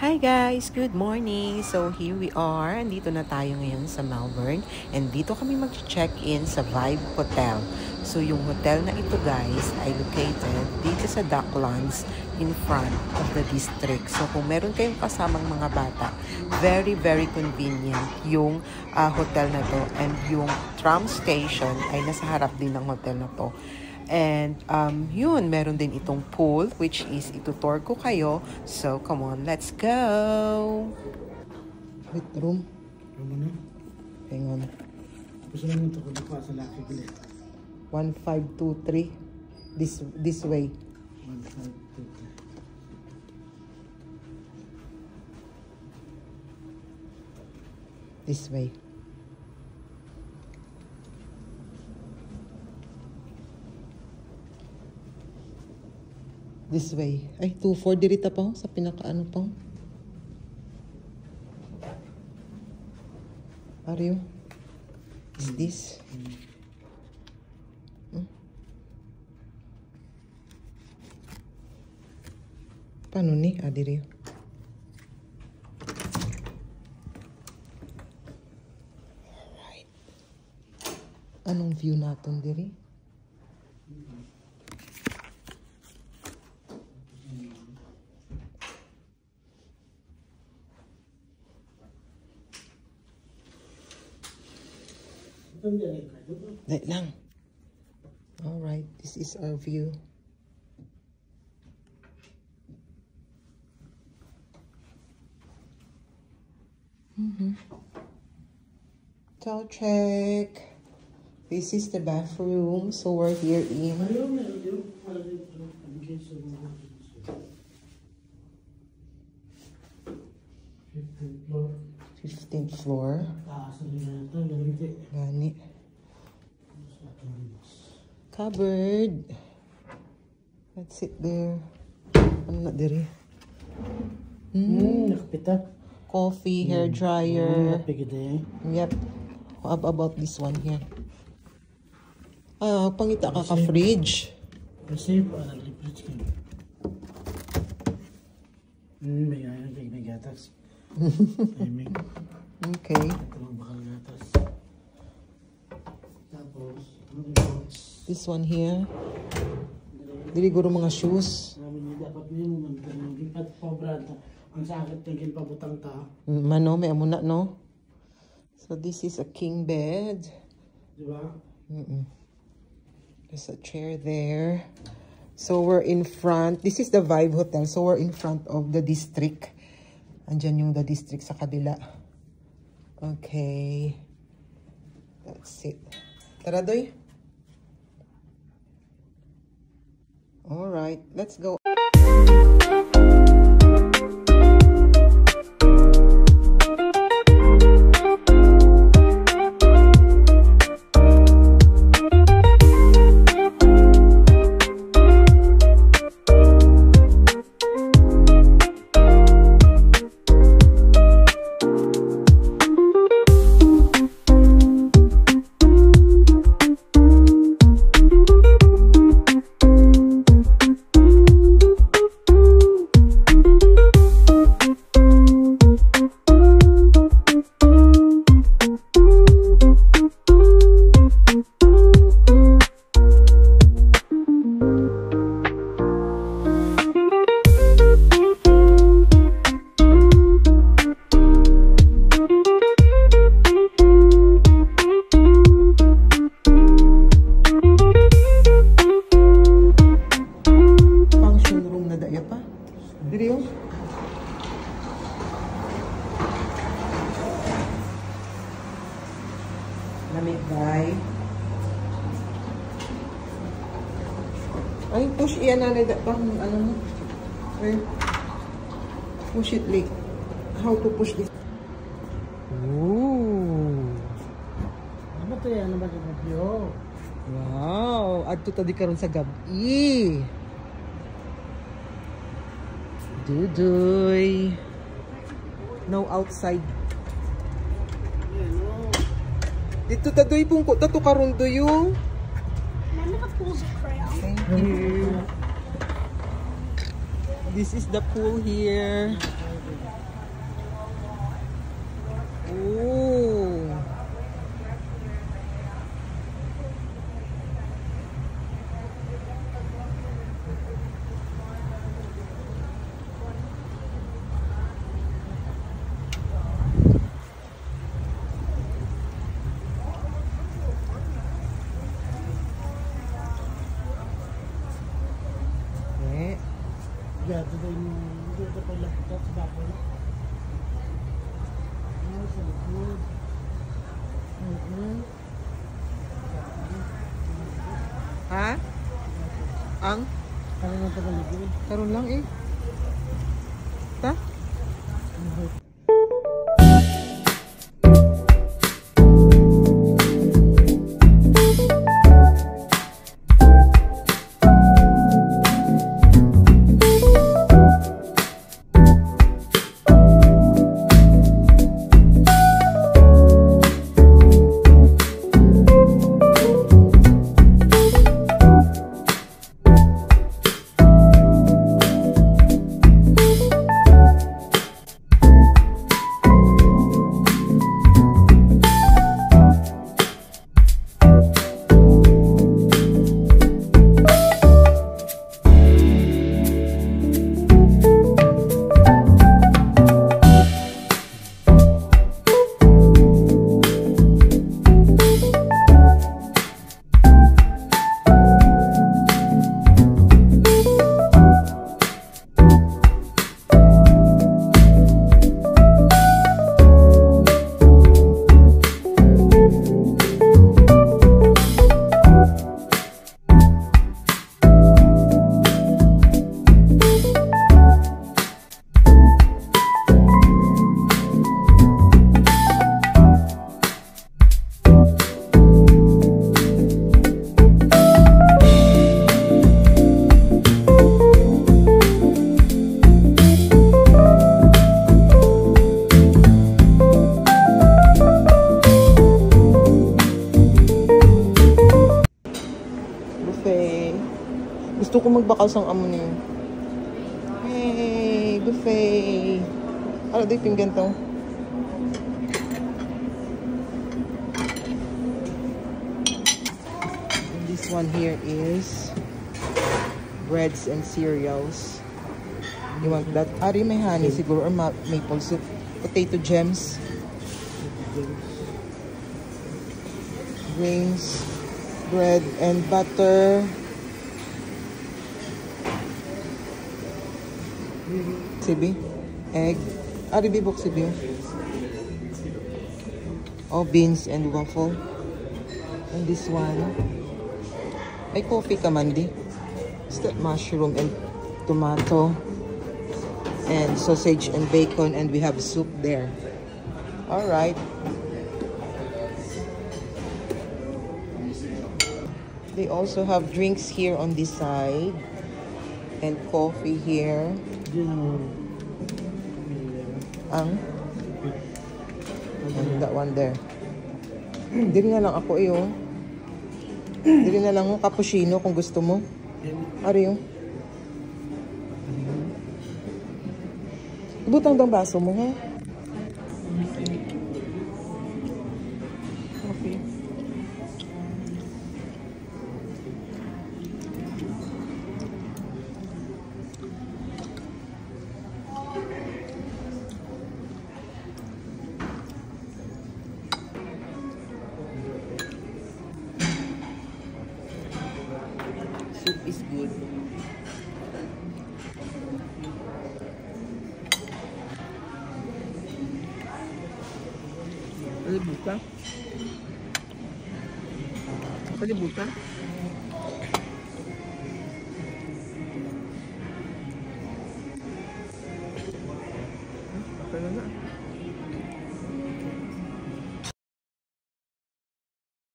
Hi guys! Good morning! So here we are. Andito na tayo ngayon sa Melbourne and dito kami mag-check-in sa Vibe Hotel. So yung hotel na ito guys ay located dito sa Docklands in front of the district. So kung meron kayong kasamang mga bata, very convenient yung hotel na to, and yung tram station ay nasa harap din ng hotel na to. And yun, meron din itong pool which is itutour ko kayo. So come on, let's go! Wait, room? Room ano? Hang on. Gusto naman ito kung pa sa laki bilit. 1523. This way. 1523. This way. This way. Ay, 2-4 dirita pa sa pinaka-ano pa. Are you? Is this? Paano ni? Diri. Alright. Anong view natin diri? Wait lang. Alright, this is our view. Hotel check. This is the bathroom. So we're here in 15th floor. Gani. Cupboard. Let's sit there. Ano na diri? Nakapita. Coffee, hair dryer. Yep. How about this one here? Pangita ka fridge. Kasi fridge ka. May gatas. Okay. This one here. Dili guro mga shoes. Ang sakit tingin pabutang ta. Mano, may amuna, no? So this is a king bed. Diba? There's a chair there. So we're in front. This is the Vibe Hotel. So we're in front of the district. Andyan yung the district sa kabila. Okay. That's it. Tara, Doy. Alright, let's go. Lamig bay. Ay, push iyan na rin. Ano mo? Push it like. How to push this? Ooh. Ano to yan? Ano ba yung video? Wow. Adto tadi karon sa gabi. Dudoy. No outside. Dito tadoy pong ko tato karon doyo. Thank you. This is the pool here. That's baboy. Ano sa likod? Ha? Ang? Ano na ito likod? Karoon lang eh. Ta? Gusto ko magbakas ang amo niyo. Hey, buffet. Ano di pinggan to? And this one here is breads and cereals. You want that? Ari, may honey siguro or maple soup. Potato gems. Grains, bread and butter. Sibi, egg. Ari, bibok sibi. Oh, beans and waffle. And this one. May coffee ka man di. Is that mushroom and tomato. And sausage and bacon. And we have soup there. Alright. They also have drinks here on this side. And coffee here. And that one there. Dili na lang ako iyo. Dili na lang yung cappuccino kung gusto mo. Ari yung. Ibutang dang baso mo, ha? Okay. Soup is good. Pwede buka? Pwede buka?